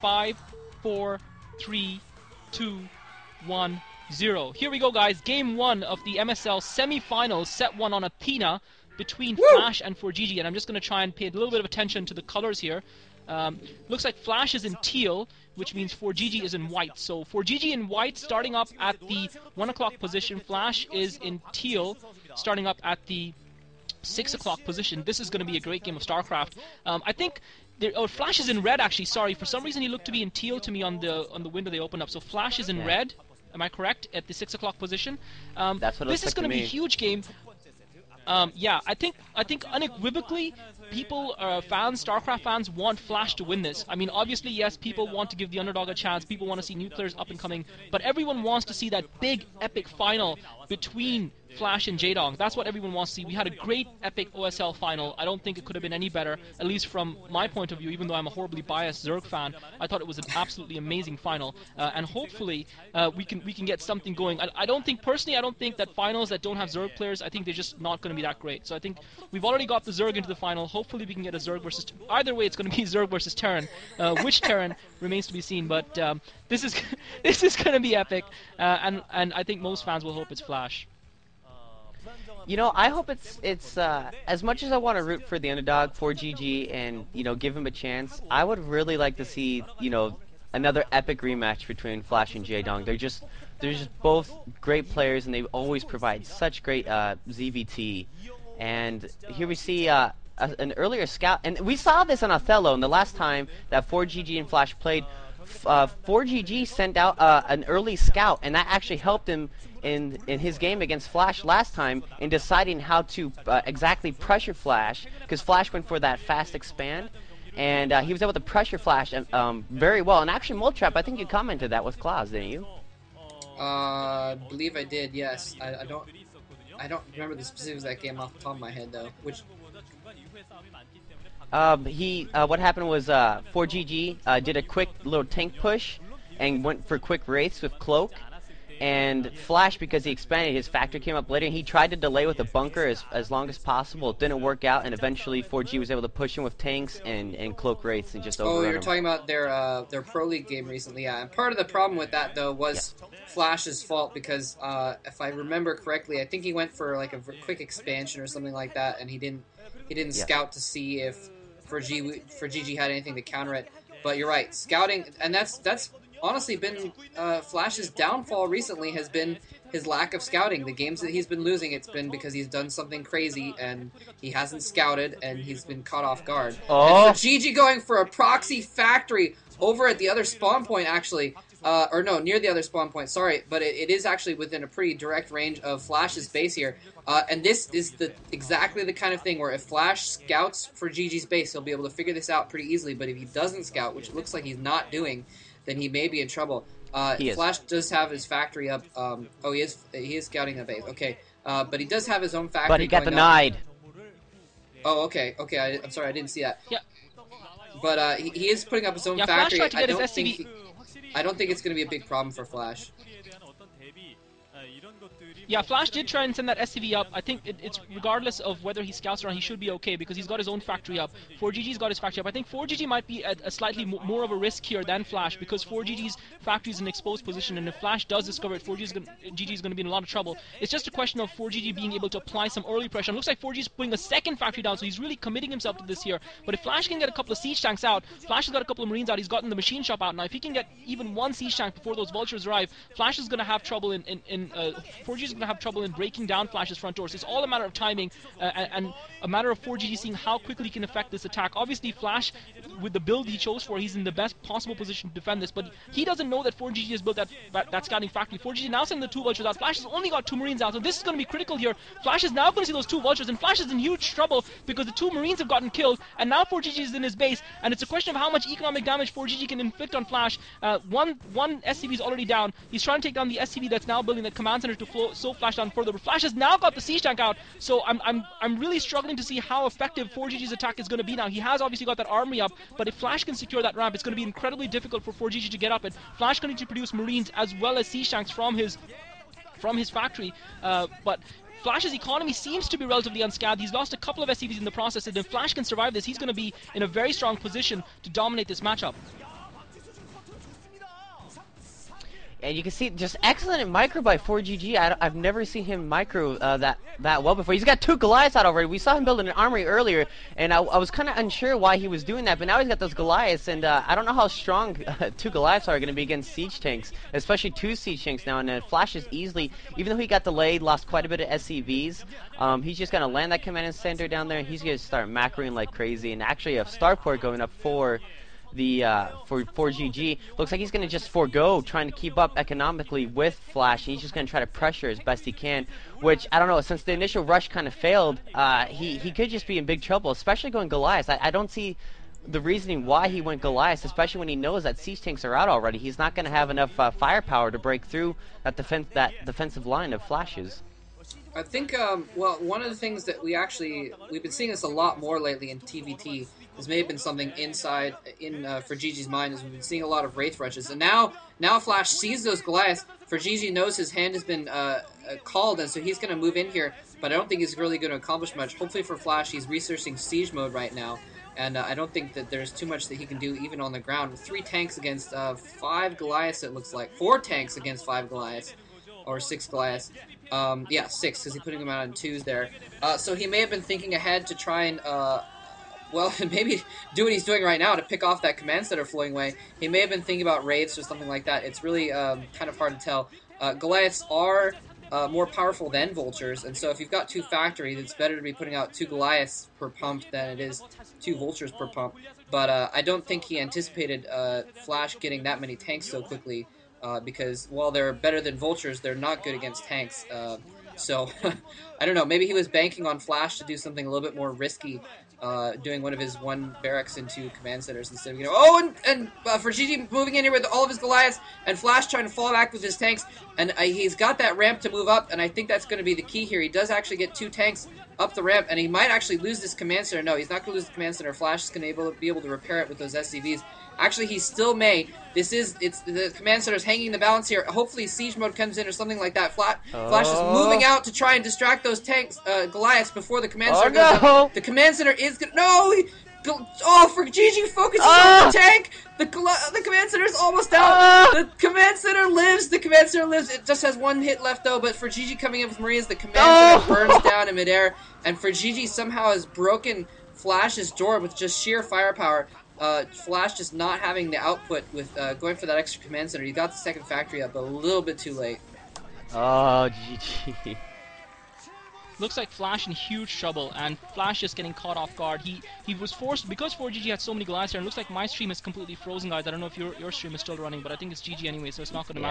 5, 4, 3, 2, 1, 0. Here we go, guys. Game 1 of the MSL Semifinals, set 1 on Athena between Flash and fOrGG. And I'm just going to try and pay a little bit of attention to the colors here. Looks like Flash is in teal, which means fOrGG is in white. So fOrGG in white starting up at the 1 o'clock position. Flash is in teal starting up at the 6 o'clock position. This is going to be a great game of StarCraft. I think Flash is in red, actually. Sorry, for some reason he looked to be in teal to me on the window they opened up. So Flash is in red. Am I correct? At the 6 o'clock position. That's what it this is looks like going to be a huge game. Yeah, I think unequivocally, people, StarCraft fans, want Flash to win this. I mean, obviously, yes, people want to give the underdog a chance. People want to see new players up and coming, but everyone wants to see that big, epic final between Flash and J-Dong. That's what everyone wants to see. We had a great, epic OSL final. I don't think it could have been any better, at least from my point of view, even though I'm a horribly biased Zerg fan. I thought it was an absolutely amazing final, and hopefully we can get something going. I don't think that finals that don't have Zerg players, I think they're just not going to be that great. So I think we've already got the Zerg into the final. Hopefully we can get a Zerg versus... Either way, it's going to be Zerg versus Terran. Which Terran remains to be seen, but this is going to be epic, and I think most fans will hope it's Flash. You know, I hope it's as much as I want to root for the underdog, fOrGG, and give him a chance. I would really like to see another epic rematch between Flash and J-Dong. They're just both great players, and they always provide such great ZVT. And here we see an earlier scout, and we saw this on Othello. And the last time that fOrGG and Flash played, fOrGG sent out an early scout, and that actually helped him in his game against Flash last time in deciding how to exactly pressure Flash, because Flash went for that fast expand, and he was able to pressure Flash very well. And actually, Moletrap, I think you commented that with Klaz, didn't you? I believe I did. Yes. I don't remember the specifics of that game off the top of my head though. Which what happened was fOrGG did a quick little tank push and went for quick wraiths with Cloak, and Flash, because he expanded, his factor came up later, and he tried to delay with a bunker as long as possible. It didn't work out, and eventually fOrGG was able to push him with tanks and Cloak wraiths and just overrun him. You're talking about their Proleague game recently, yeah. And part of the problem with that though was Flash's fault, because if I remember correctly, I think he went for like a quick expansion or something like that, and he didn't scout to see if fOrGG had anything to counter it. But you're right, scouting, and that's honestly been Flash's downfall recently, has been his lack of scouting. The games that he's been losing, it's been because he's done something crazy and he hasn't scouted and he's been caught off guard. Oh. And fOrGG going for a proxy factory over at the other spawn point, actually. Or no, near the other spawn point, sorry. But it is actually within a pretty direct range of Flash's base here. And this is exactly the kind of thing where if Flash scouts fOrGG's base, he'll be able to figure this out pretty easily. But if he doesn't scout, which it looks like he's not doing, then he may be in trouble. Flash does have his factory up. He is scouting a base. Okay, but he does have his own factory. But he got denied. Oh, okay. I'm sorry, I didn't see that. Yeah. But he is putting up his own factory. Flash tried to get his SCV. I don't think it's going to be a big problem for Flash. Yeah, Flash did try and send that SCV up. I think it's regardless of whether he scouts or not, he should be okay because he's got his own factory up. fOrGG's got his factory up. I think fOrGG might be at a slightly more of a risk here than Flash because fOrGG's factory is in an exposed position, and if Flash does discover it, fOrGG is going to be in a lot of trouble. It's just a question of fOrGG being able to apply some early pressure. And it looks like fOrGG's putting a second factory down, so he's really committing himself to this here. But if Flash can get a couple of siege tanks out, Flash has got a couple of Marines out, he's gotten the machine shop out. Now, if he can get even one siege tank before those vultures arrive, Flash is going to have trouble fOrGG is going to have trouble in breaking down Flash's front doors. It's all a matter of timing and a matter of fOrGG seeing how quickly he can affect this attack. Obviously, Flash, with the build he chose for, he's in the best possible position to defend this, but he doesn't know that fOrGG has built that scouting factory. fOrGG now sending the two vultures out. Flash has only got 2 Marines out, so this is going to be critical here. Flash is now going to see those 2 vultures, and Flash is in huge trouble because the 2 Marines have gotten killed, and now fOrGG is in his base, and it's a question of how much economic damage fOrGG can inflict on Flash. One SCV is already down. He's trying to take down the SCV that's now building that command center to slow Flash down further, but Flash has now got the siege tank out, so I'm really struggling to see how effective fOrGG's attack is going to be now. He has obviously got that armory up, but if Flash can secure that ramp, it's going to be incredibly difficult for fOrGG to get up it. Flash going to need to produce Marines as well as siege tanks from his factory, but Flash's economy seems to be relatively unscathed. He's lost a couple of SCVs in the process, and if Flash can survive this, he's going to be in a very strong position to dominate this matchup. And you can see just excellent micro by fOrGG. I've never seen him micro that well before. He's got 2 Goliaths out already. We saw him building an armory earlier, and I was kind of unsure why he was doing that, but now he's got those Goliaths, and I don't know how strong 2 Goliaths are going to be against siege tanks, especially 2 siege tanks now, and Flash is easily, even though he got delayed, lost quite a bit of SCVs, he's just going to land that command center down there, and he's going to start macroing like crazy, and actually a starport going up for fOrGG. Looks like he's going to just forego trying to keep up economically with Flash, and he's just going to try to pressure as best he can, which, I don't know, since the initial rush kind of failed, he could just be in big trouble, especially going Goliath. I don't see the reasoning why he went Goliath, especially when he knows that siege tanks are out already. He's not going to have enough firepower to break through that defensive line of Flashes. I think, well, one of the things that we've been seeing this a lot more lately in TVT. This may have been something inside in fOrGG's mind, is we've been seeing a lot of Wraith rushes, and now Flash sees those Goliaths. fOrGG knows his hand has been called, and so he's going to move in here, but I don't think he's really going to accomplish much. Hopefully for Flash, he's researching siege mode right now, and I don't think that there's too much that he can do even on the ground. 3 tanks against 5 Goliaths, it looks like. 4 tanks against 5 Goliaths, or 6 Goliaths. Yeah, 6, because he's putting them out in 2s there. So he may have been thinking ahead to try and well, maybe do what he's doing right now to pick off that command center flowing away. He may have been thinking about wraiths or something like that. It's really kind of hard to tell. Goliaths are more powerful than vultures, and so if you've got 2 factories, it's better to be putting out 2 Goliaths per pump than it is 2 vultures per pump. But I don't think he anticipated Flash getting that many tanks so quickly, because while they're better than vultures, they're not good against tanks. So, I don't know, maybe he was banking on Flash to do something a little bit more risky, doing one of his 1 barracks into command centers instead of, fOrGG moving in here with all of his Goliaths, and Flash trying to fall back with his tanks, and he's got that ramp to move up, and I think that's going to be the key here. He does actually get 2 tanks up the ramp, and he might actually lose this command center. No, he's not going to lose the command center. Flash is going to be able to repair it with those SCVs. Actually, he still may. The command center is hanging the balance here. Hopefully, siege mode comes in or something like that. Flash is moving out to try and distract those tanks, Goliaths, before the command center goes down. The command center is gonna. No! fOrGG focuses on the tank! The command center is almost down! The command center lives! The command center lives! It just has 1 hit left, though, but fOrGG coming in with Marias, the command center burns down in midair, and fOrGG somehow has broken Flash's door with just sheer firepower. Flash just not having the output with going for that extra command center. He got the 2nd factory up, but a little bit too late. Oh, GG. Looks like Flash in huge trouble, and Flash just getting caught off guard. He was forced, because fOrGG had so many Goliaths here, and it looks like my stream is completely frozen, guys. I don't know if your stream is still running, but I think it's GG anyway, so it's not going to matter.